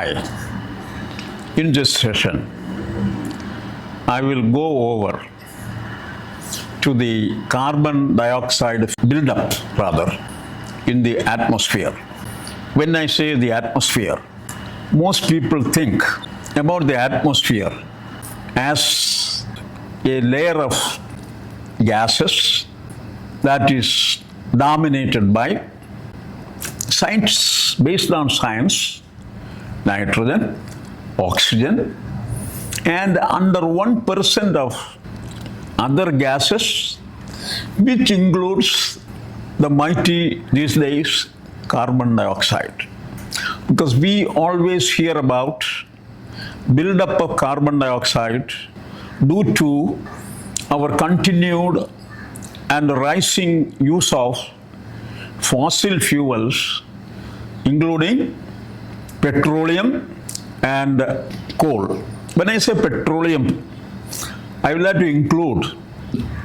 Hi. In this session, I will go over to the carbon dioxide buildup, in the atmosphere. When I say the atmosphere, most people think about the atmosphere as a layer of gases that is dominated by science, based on science, nitrogen, oxygen, and under 1% of other gases, which includes the mighty these days carbon dioxide. Because we always hear about buildup of carbon dioxide due to our continued and rising use of fossil fuels, including petroleum and coal. When I say petroleum, I will have to include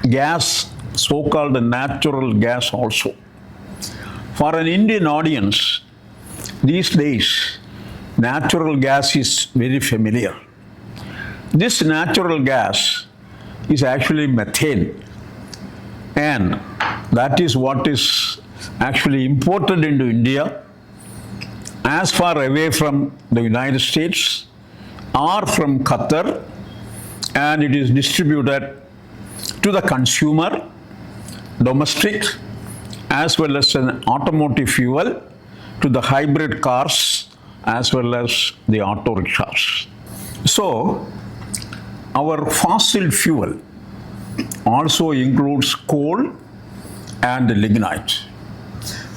gas, so-called natural gas also. For an Indian audience, these days, natural gas is very familiar. This natural gas is actually methane, and that is what is actually imported into India as far away from the United States or from Qatar, and it is distributed to the consumer, domestic, as well as an automotive fuel to the hybrid cars as well as the auto rickshaws. So, our fossil fuel also includes coal and lignite.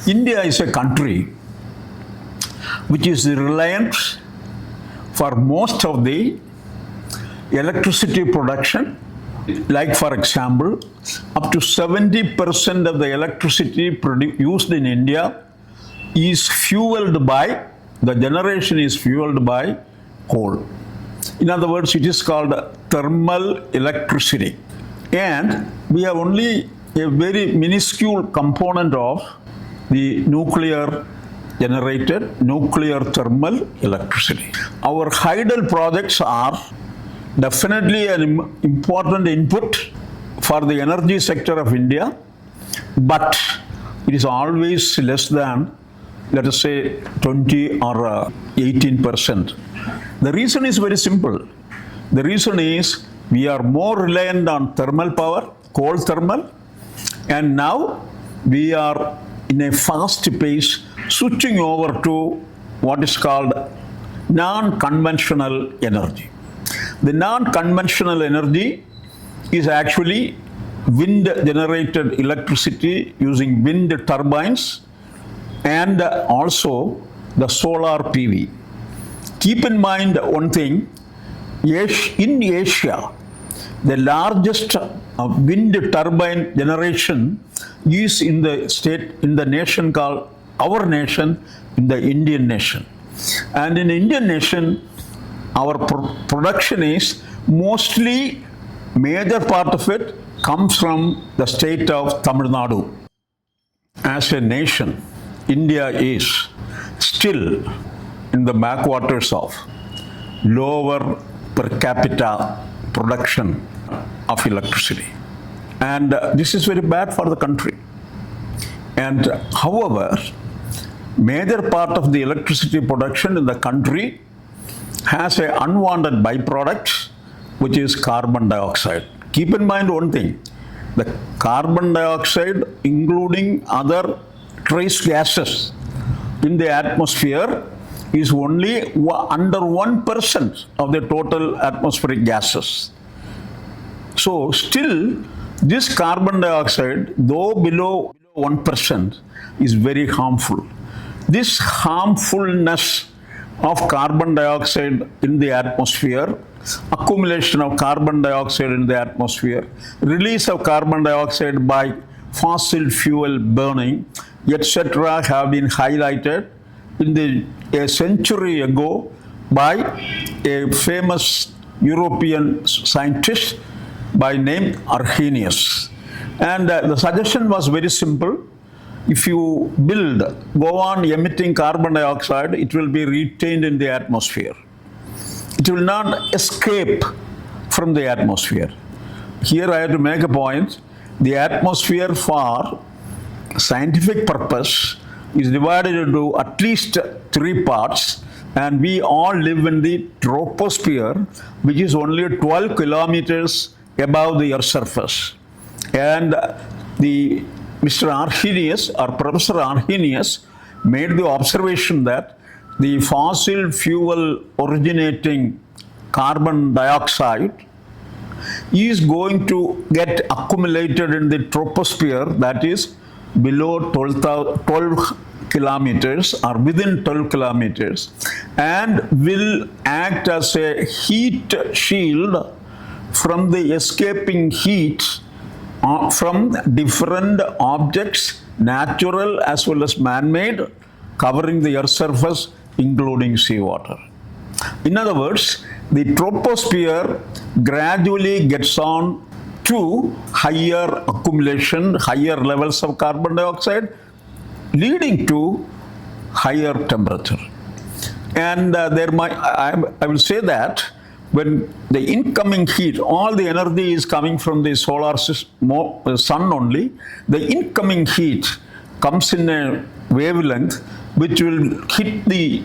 India is a country which is reliant for most of the electricity production. Like, for example, up to 70% of the electricity used in India is fueled by, the generation is fueled by coal. In other words, it is called thermal electricity. And we have only a very minuscule component of the nuclear thermal electricity. Our hydel projects are definitely an important input for the energy sector of India, but it is always less than, let us say, 20 or 18%. The reason is very simple. The reason is we are more reliant on thermal power, coal thermal, and now we are in a fast pace switching over to what is called non-conventional energy. The non-conventional energy is actually wind-generated electricity using wind turbines and also the solar PV. Keep in mind one thing, in Asia, the largest wind turbine generation is in the nation called our nation, in the Indian nation. And in Indian nation, our production is mostly, major part of it comes from the state of Tamil Nadu. As a nation, India is still in the backwaters of lower per capita production of electricity. And this is very bad for the country. And however, major part of the electricity production in the country has an unwanted byproduct, which is carbon dioxide. Keep in mind one thing, the carbon dioxide, including other trace gases in the atmosphere, is only under 1% of the total atmospheric gases. So still, this carbon dioxide, though below 1%, is very harmful. This harmfulness of carbon dioxide in the atmosphere, accumulation of carbon dioxide in the atmosphere, release of carbon dioxide by fossil fuel burning, etc., have been highlighted a century ago by a famous European scientist by name Arrhenius. And the suggestion was very simple. if you go on emitting carbon dioxide, it will be retained in the atmosphere. It will not escape from the atmosphere. Here I have to make a point. The atmosphere for scientific purpose is divided into at least three parts, and we all live in the troposphere, which is only 12 kilometers above the Earth's surface. And Mr. Arrhenius, or Professor Arrhenius, made the observation that the fossil fuel originating carbon dioxide is going to get accumulated in the troposphere, that is below 12 kilometers or within 12 kilometers, and will act as a heat shield from the escaping heat from different objects, natural as well as man-made, covering the Earth's surface, including seawater. In other words, the troposphere gradually gets on to higher accumulation, higher levels of carbon dioxide, leading to higher temperature. And I will say that when the incoming heat, all the energy is coming from the solar system, sun only, the incoming heat comes in a wavelength which will hit the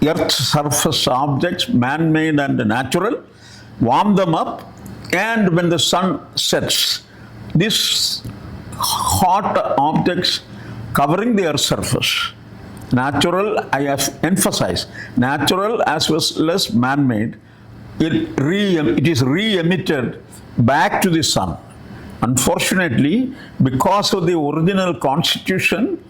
Earth's surface objects, man-made and natural, warm them up, and when the sun sets, these hot objects covering the Earth's surface, natural, I have emphasized, natural as well as man-made, it is re-emitted back to the sun. Unfortunately, because of the original constitution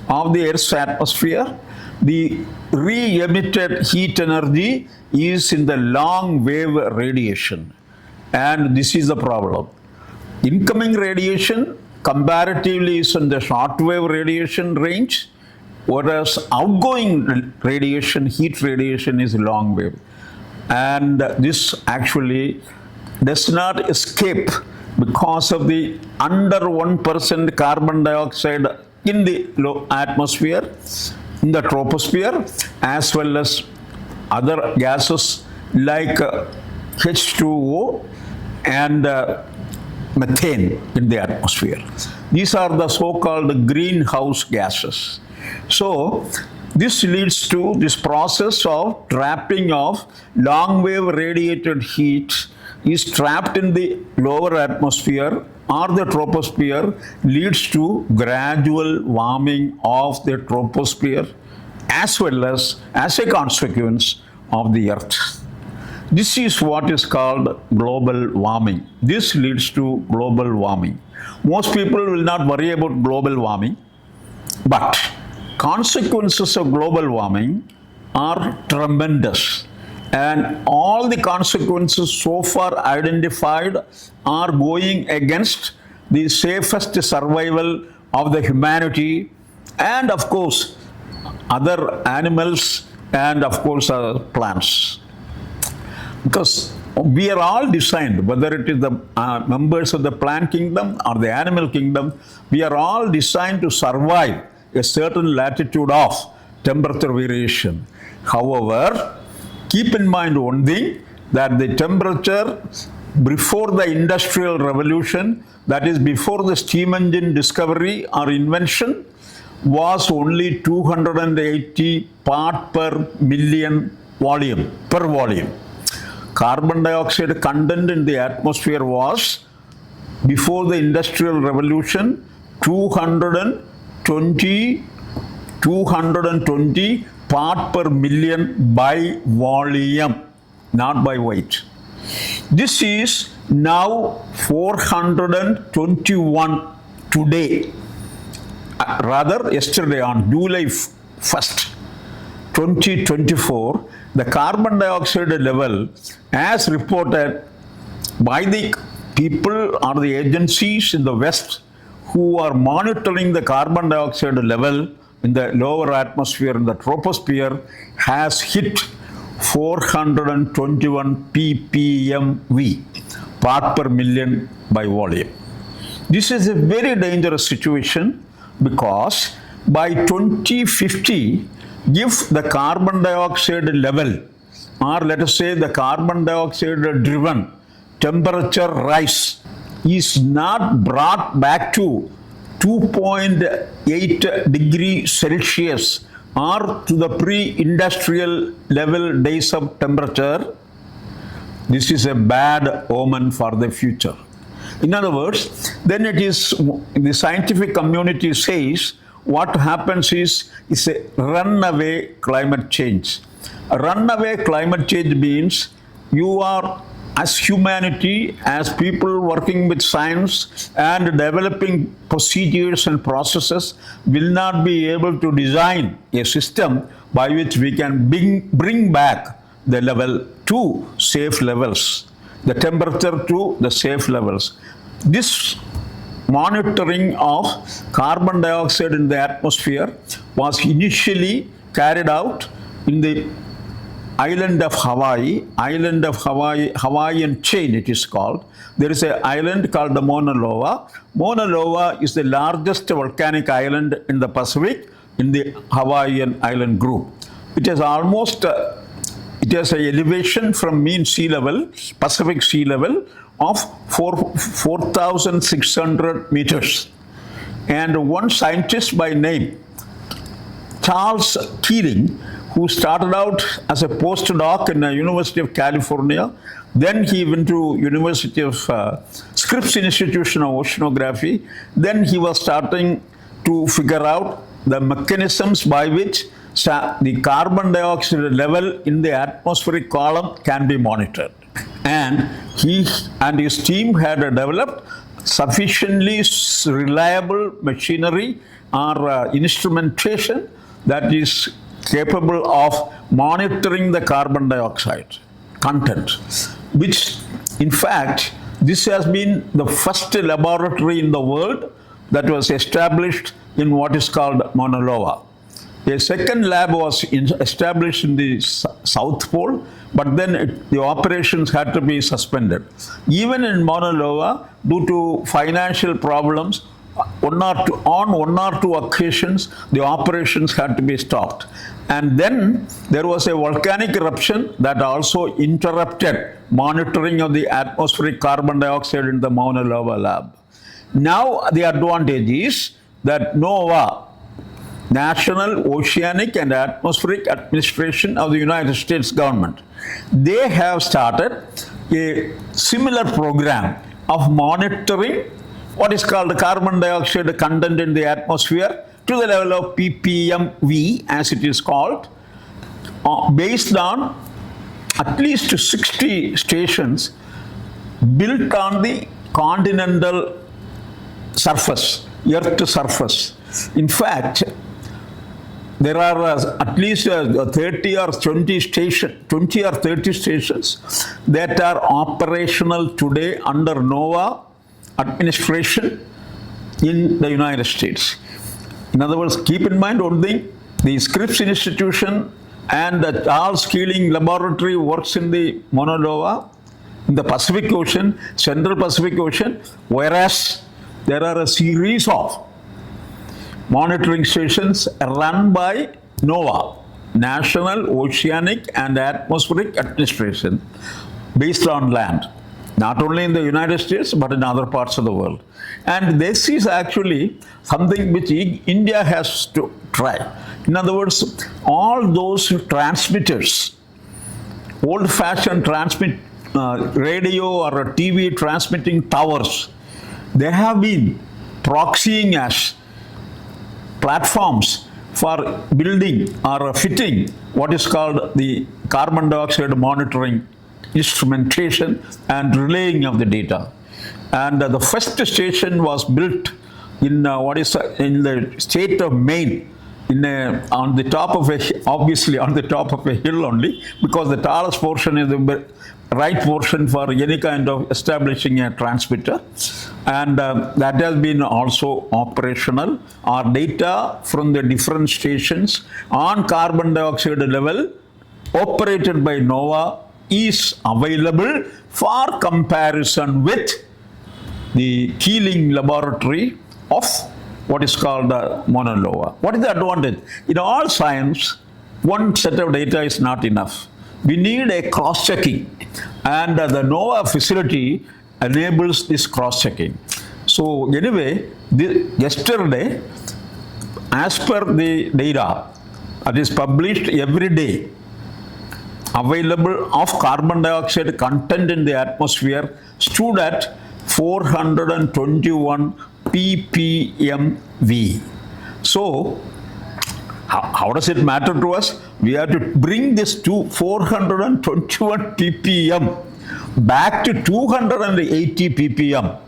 of the Earth's atmosphere, the re-emitted heat energy is in the long wave radiation, and this is the problem. Incoming radiation comparatively is in the short wave radiation range, whereas outgoing radiation, heat radiation, is long wave. And this actually does not escape because of the under 1% carbon dioxide in the low atmosphere, in the troposphere, as well as other gases like H2O and methane in the atmosphere. These are the so-called greenhouse gases. So this leads to this process of trapping of long wave radiated heat is trapped in the lower atmosphere or the troposphere, leads to gradual warming of the troposphere as well as a consequence of the Earth. This is what is called global warming. This leads to global warming. Most people will not worry about global warming, but consequences of global warming are tremendous. And all the consequences so far identified are going against the safest survival of the humanity and, of course, other animals and, of course, plants. Because we are all designed, whether it is the members of the plant kingdom or the animal kingdom, we are all designed to survive a certain latitude of temperature variation. However, keep in mind one thing, that the temperature before the Industrial Revolution, that is before the steam engine discovery or invention, was only 280 part per million volume, per volume. Carbon dioxide content in the atmosphere was, before the Industrial Revolution, 220 part per million by volume, not by weight. This is now 421 today. Rather, yesterday on July 1st, 2024, the carbon dioxide level, as reported by the people or the agencies in the West who are monitoring the carbon dioxide level in the lower atmosphere, in the troposphere, has hit 421 ppmv, part per million by volume. This is a very dangerous situation, because by 2050, if the carbon dioxide level, or let us say the carbon dioxide driven temperature rise, is not brought back to 2.8 degrees Celsius or to the pre-industrial level days of temperature, this is a bad omen for the future. In other words, then it is, the scientific community says, what happens is a runaway climate change. A runaway climate change means you are, as humanity, as people working with science and developing procedures and processes, will not be able to design a system by which we can bring back the level to safe levels, the temperature to the safe levels. This monitoring of carbon dioxide in the atmosphere was initially carried out in the island of Hawaii, Hawaiian chain it is called. There is an island called the Mauna Loa. Mauna Loa is the largest volcanic island in the Pacific in the Hawaiian island group. It is almost, it has an elevation from mean sea level, Pacific sea level, of 4,600 meters. And one scientist by name, Charles Keeling, who started out as a postdoc in the University of California, then he went to University of Scripps Institution of Oceanography. Then he was starting to figure out the mechanisms by which the carbon dioxide level in the atmospheric column can be monitored. And he and his team had developed sufficiently reliable machinery or instrumentation that is capable of monitoring the carbon dioxide content, which in fact, this has been the first laboratory in the world that was established in what is called Mauna Loa. A second lab was established in the South Pole, but then the operations had to be suspended. Even in Mauna Loa, due to financial problems, on one or two occasions, the operations had to be stopped. And then there was a volcanic eruption that also interrupted monitoring of the atmospheric carbon dioxide in the Mauna Loa lab. Now the advantage is that NOAA, National Oceanic and Atmospheric Administration of the United States government, they have started a similar program of monitoring what is called the carbon dioxide content in the atmosphere to the level of ppmv, as it is called, based on at least 60 stations built on the continental surface, earth surface. In fact, there are at least 30 or 30 stations that are operational today under NOAA administration in the United States. In other words, keep in mind one thing, the Scripps Institution and the Charles Keeling Laboratory works in the Mauna Loa, in the Pacific Ocean, Central Pacific Ocean, whereas there are a series of monitoring stations run by NOAA, National Oceanic and Atmospheric Administration, based on land, not only in the United States but in other parts of the world. And this is actually something which India has to try. In other words, all those transmitters, old-fashioned radio or TV transmitting towers, they have been proxying as platforms for building or fitting what is called the carbon dioxide monitoring instrumentation and relaying of the data. And the first station was built in in the state of Maine, on the top of obviously on the top of a hill only, because the tallest portion is the right portion for any kind of establishing a transmitter. And that has been also operational. Our data from the different stations on carbon dioxide level operated by NOAA is available for comparison with the Keeling Laboratory of what is called Mauna Loa. What is the advantage? In all science, one set of data is not enough. We need a cross-checking, and the NOAA facility enables this cross-checking. So anyway, yesterday, as per the data that is published every day, available of carbon dioxide content in the atmosphere stood at 421 ppmv. So, how does it matter to us? We have to bring this to 421 ppm back to 280 ppm.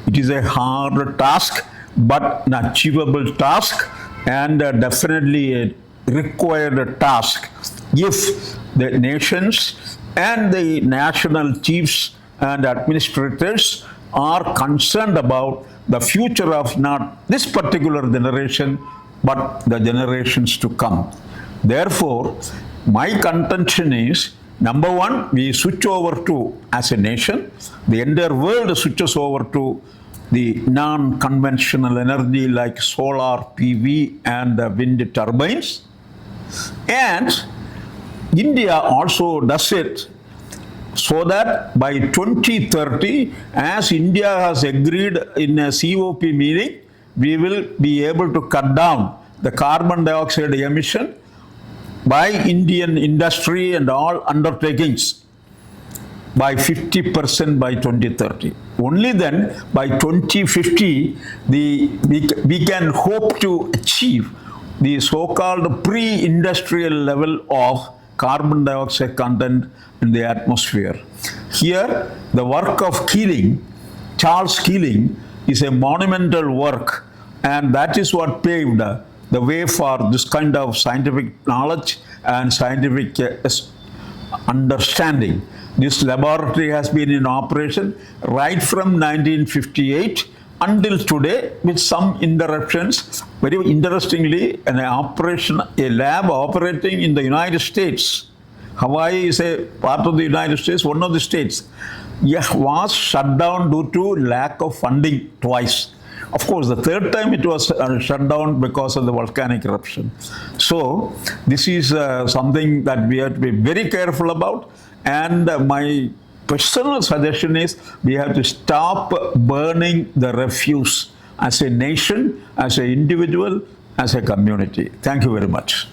It is a hard task, but an achievable task, and definitely a required task if the nations and the national chiefs and administrators are concerned about the future of not this particular generation, but the generations to come. Therefore, my contention is, number one, we switch over to, as a nation, the entire world switches over to the non-conventional energy like solar PV and wind turbines. And India also does it, so that by 2030, as India has agreed in a COP meeting, we will be able to cut down the carbon dioxide emission by Indian industry and all undertakings by 50% by 2030. Only then, by 2050, we can hope to achieve the so-called pre-industrial level of carbon dioxide content in the atmosphere. Here, the work of Keeling, Charles Keeling, is a monumental work, and that is what paved the way for this kind of scientific knowledge and scientific understanding. This laboratory has been in operation right from 1958 until today, with some interruptions. Very interestingly, a lab operating in the United States, Hawaii is a part of the United States, one of the states, was shut down due to lack of funding twice. Of course, the third time it was shut down because of the volcanic eruption. So, this is something that we have to be very careful about. And my personal suggestion is, we have to stop burning the refuse as a nation, as an individual, as a community. Thank you very much.